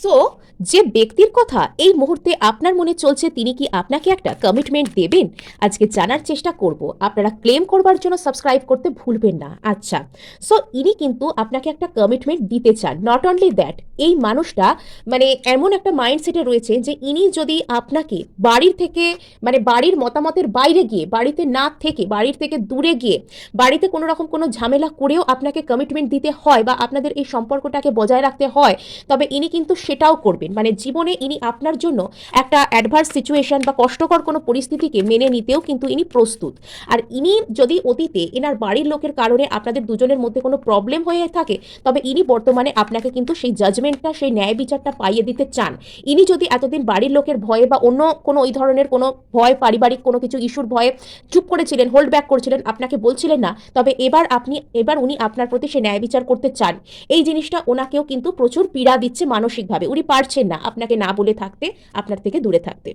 So যে ব্যক্তির কথা এই মুহূর্তে আপনার মনে চলছে তিনি কি আপনাকে একটা কমিটমেন্ট দেবেন, আজকে জানার চেষ্টা করব। আপনারা ক্লেম করবার জন্য সাবস্ক্রাইব করতে ভুলবেন না। আচ্ছা, সো ইনি কিন্তু আপনাকে একটা কমিটমেন্ট দিতে চান। নট অনলি দ্যাট, এই মানুষটা মানে এমন একটা মাইন্ডসেটে রয়েছে যে ইনি যদি আপনাকে বাড়ির থেকে মানে বাড়ির মতামতের বাইরে গিয়ে, বাড়িতে না থেকে, বাড়ির থেকে দূরে গিয়ে, বাড়িতে কোনো রকম কোনো ঝামেলা করেও আপনাকে কমিটমেন্ট দিতে হয় বা আপনাদের এই সম্পর্কটাকে বজায় রাখতে হয়, তবে ইনি কিন্তু সেটাও করবেন। মানে জীবনে ইনি আপনার জন্য একটা অ্যাডভার্স সিচুয়েশন বা কষ্টকর কোনো পরিস্থিতিকে মেনে নিতেও কিন্তু ইনি প্রস্তুত। আর ইনি যদি অতীতে এনার বাড়ির লোকের কারণে আপনাদের দুজনের মধ্যে কোনো প্রবলেম হয়ে থাকে, তবে ইনি বর্তমানে আপনাকে কিন্তু সেই জাজমেন্টটা, সেই ন্যায় বিচারটা পাইয়ে দিতে চান। ইনি যদি এতদিন বাড়ির লোকের ভয়ে বা অন্য কোনো ওই ধরনের কোনো ভয়, পারিবারিক কোনো কিছু ইস্যুর ভয়ে চুপ করেছিলেন, হোল্ড ব্যাক করছিলেন, আপনাকে বলছিলেন না, তবে এবার উনি আপনার প্রতি সে ন্যায় বিচার করতে চান। এই জিনিসটা ওনাকেও কিন্তু প্রচুর পীড়া দিচ্ছে মানসিকভাবে। উনি পারছেন না আপনাকে না বলে থাকতে, আপনার থেকে দূরে থাকতে।